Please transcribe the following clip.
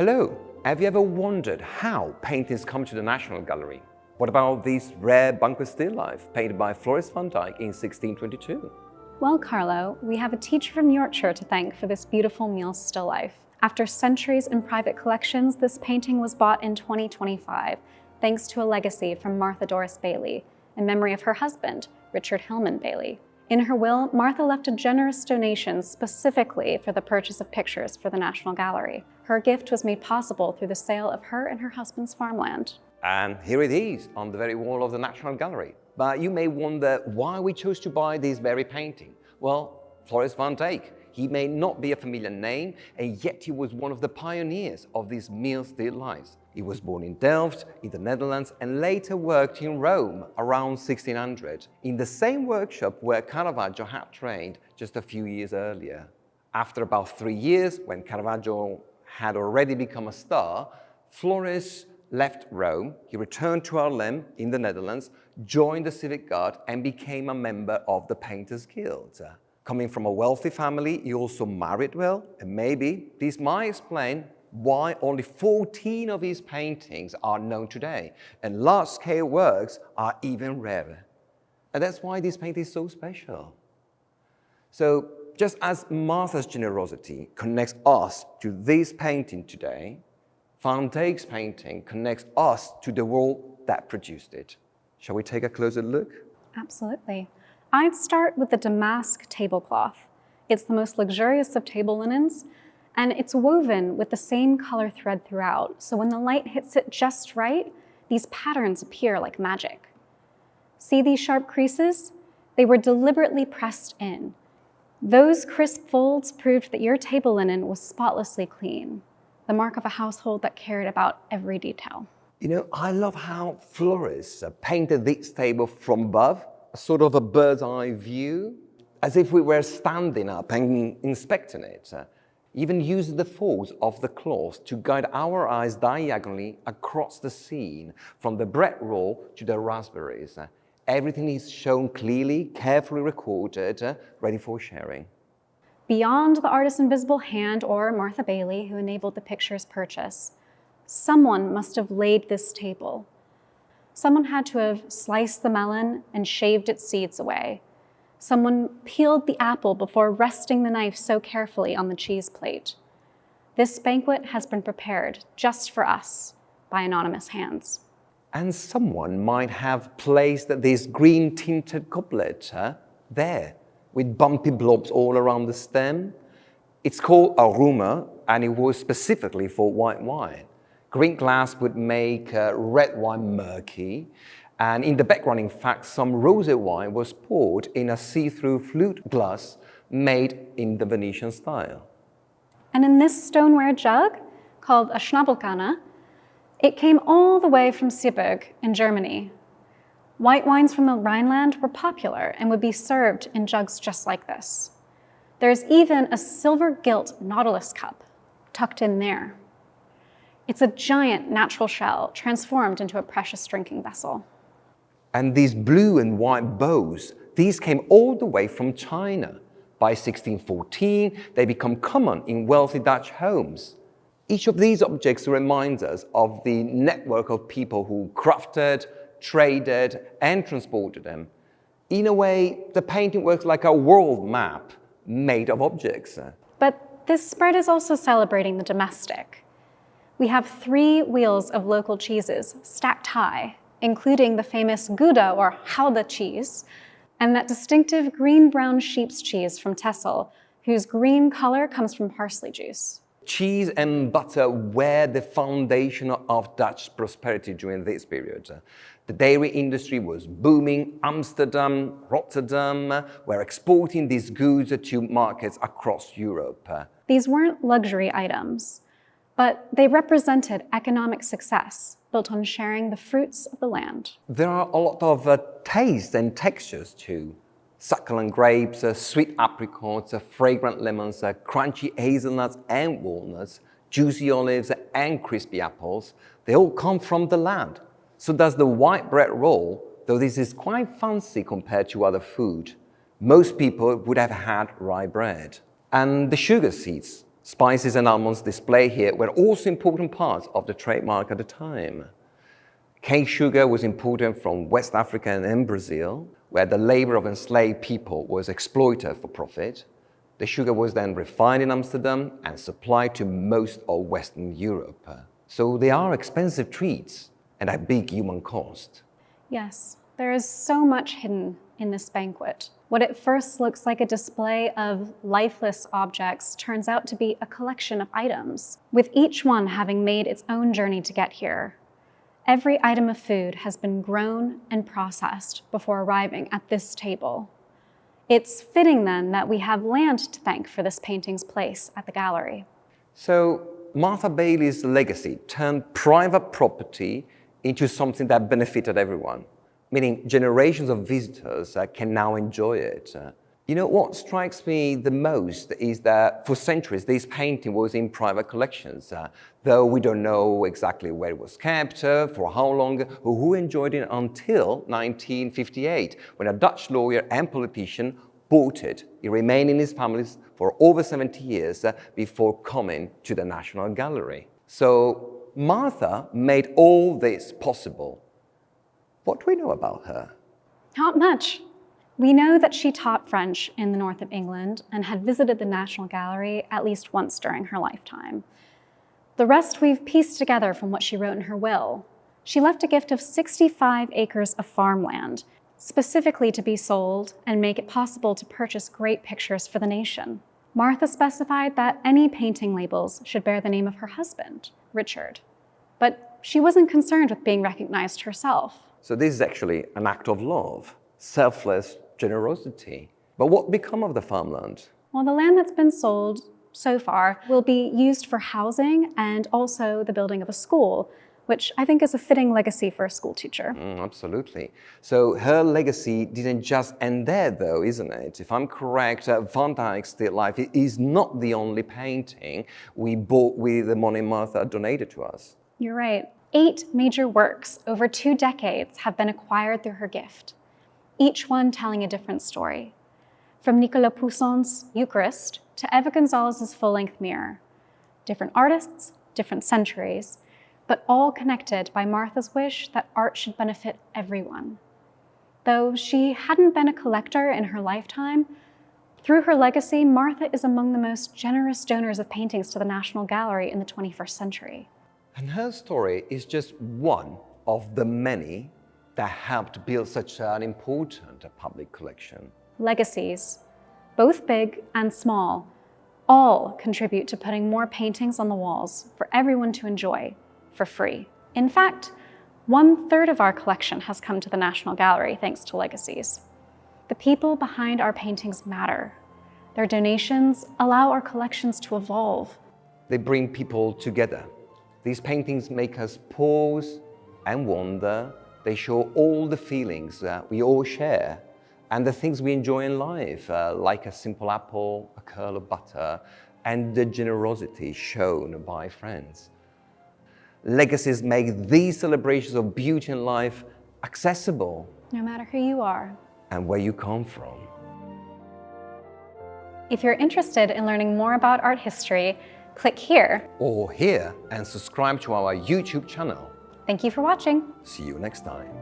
Hello, have you ever wondered how paintings come to the National Gallery? What about this rare banquet still life painted by Floris van Dijck in 1622? Well, Carlo, we have a teacher from Yorkshire to thank for this beautiful meal still life. After centuries in private collections, this painting was bought in 2025, thanks to a legacy from Martha Doris Bailey, in memory of her husband, Richard Hillman Bailey. In her will, Martha left a generous donation specifically for the purchase of pictures for the National Gallery. Her gift was made possible through the sale of her and her husband's farmland. And here it is on the very wall of the National Gallery. But you may wonder why we chose to buy this very painting. Well, Floris van Dijck. He may not be a familiar name, and yet he was one of the pioneers of these meal still lifes. He was born in Delft, in the Netherlands, and later worked in Rome around 1600, in the same workshop where Caravaggio had trained just a few years earlier. After about 3 years, when Caravaggio had already become a star, Floris left Rome, he returned to Haarlem in the Netherlands, joined the Civic Guard, and became a member of the Painters Guild. Coming from a wealthy family, he also married well, and maybe this might explain why only 14 of his paintings are known today, and large-scale works are even rarer. And that's why this painting is so special. So, just as Martha's generosity connects us to this painting today, Van Dijck's painting connects us to the world that produced it. Shall we take a closer look? Absolutely. I'd start with the damask tablecloth. It's the most luxurious of table linens, and it's woven with the same color thread throughout, so when the light hits it just right, these patterns appear like magic. See these sharp creases? They were deliberately pressed in. Those crisp folds proved that your table linen was spotlessly clean, the mark of a household that cared about every detail. You know, I love how Floris painted this table from above, a sort of a bird's eye view, as if we were standing up and inspecting it. Even uses the folds of the cloth to guide our eyes diagonally across the scene, from the bread roll to the raspberries. Everything is shown clearly, carefully recorded, ready for sharing. Beyond the artist's invisible hand or Martha Bailey, who enabled the picture's purchase, someone must have laid this table. Someone had to have sliced the melon and shaved its seeds away. Someone peeled the apple before resting the knife so carefully on the cheese plate. This banquet has been prepared just for us by anonymous hands. And someone might have placed this green-tinted goblet there, with bumpy blobs all around the stem. It's called a rumor, and it was specifically for white wine. Green glass would make red wine murky, and in the background, in fact, some rosé wine was poured in a see-through flute glass made in the Venetian style. And in this stoneware jug, called a Schnabelkanne, it came all the way from Sieberg in Germany. White wines from the Rhineland were popular and would be served in jugs just like this. There's even a silver-gilt Nautilus cup tucked in there. It's a giant natural shell transformed into a precious drinking vessel. And these blue and white bows, these came all the way from China. By 1614, they become common in wealthy Dutch homes. Each of these objects reminds us of the network of people who crafted, traded, and transported them. In a way, the painting works like a world map made of objects. But this spread is also celebrating the domestic. We have 3 wheels of local cheeses stacked high, including the famous Gouda or Gouda cheese, and that distinctive green-brown sheep's cheese from Texel, whose green color comes from parsley juice. Cheese and butter were the foundation of Dutch prosperity during this period. The dairy industry was booming. Amsterdam, Rotterdam were exporting these goods to markets across Europe. These weren't luxury items, but they represented economic success built on sharing the fruits of the land. There are a lot of tastes and textures too. Succulent grapes, sweet apricots, fragrant lemons, crunchy hazelnuts and walnuts, juicy olives and crispy apples. They all come from the land. So does the white bread roll, though this is quite fancy compared to other food. Most people would have had rye bread. And the sugar seeds, Spices and almonds displayed here were also important parts of the trademark at the time. Cane sugar was imported from West Africa and Brazil, where the labor of enslaved people was exploited for profit. The sugar was then refined in Amsterdam and supplied to most of Western Europe. So they are expensive treats and at big human cost. Yes, there is so much hidden in this banquet. What at first looks like a display of lifeless objects turns out to be a collection of items, with each one having made its own journey to get here. Every item of food has been grown and processed before arriving at this table. It's fitting then that we have land to thank for this painting's place at the gallery. So Martha Bailey's legacy turned private property into something that benefited everyone, meaning generations of visitors can now enjoy it. You know, what strikes me the most is that for centuries this painting was in private collections, though we don't know exactly where it was kept, for how long, or who enjoyed it until 1958, when a Dutch lawyer and politician bought it. It remained in his family for over 70 years before coming to the National Gallery. So Martha made all this possible. What do we know about her? Not much. We know that she taught French in the north of England and had visited the National Gallery at least once during her lifetime. The rest we've pieced together from what she wrote in her will. She left a gift of 65 acres of farmland, specifically to be sold and make it possible to purchase great pictures for the nation. Martha specified that any painting labels should bear the name of her husband, Richard. But she wasn't concerned with being recognized herself. So this is actually an act of love, selfless generosity. But what become of the farmland? Well, the land that's been sold so far will be used for housing and also the building of a school, which I think is a fitting legacy for a school teacher. Absolutely. So her legacy didn't just end there, though, isn't it? If I'm correct, Van Dijck's Still Life is not the only painting we bought with the money Martha donated to us. You're right. 8 major works over 2 decades have been acquired through her gift, each one telling a different story. From Nicolas Pousson's Eucharist to Eva Gonzalez's full-length mirror. Different artists, different centuries, but all connected by Martha's wish that art should benefit everyone. Though she hadn't been a collector in her lifetime, through her legacy, Martha is among the most generous donors of paintings to the National Gallery in the 21st century. And her story is just one of the many that helped build such an important public collection. Legacies, both big and small, all contribute to putting more paintings on the walls for everyone to enjoy for free. In fact, 1/3 of our collection has come to the National Gallery thanks to legacies. The people behind our paintings matter. Their donations allow our collections to evolve. They bring people together. These paintings make us pause and wonder. They show all the feelings that we all share and the things we enjoy in life, like a simple apple, a curl of butter, and the generosity shown by friends. Legacies make these celebrations of beauty and life accessible. No matter who you are. And where you come from. If you're interested in learning more about art history, click here. Or here and subscribe to our YouTube channel. Thank you for watching. See you next time.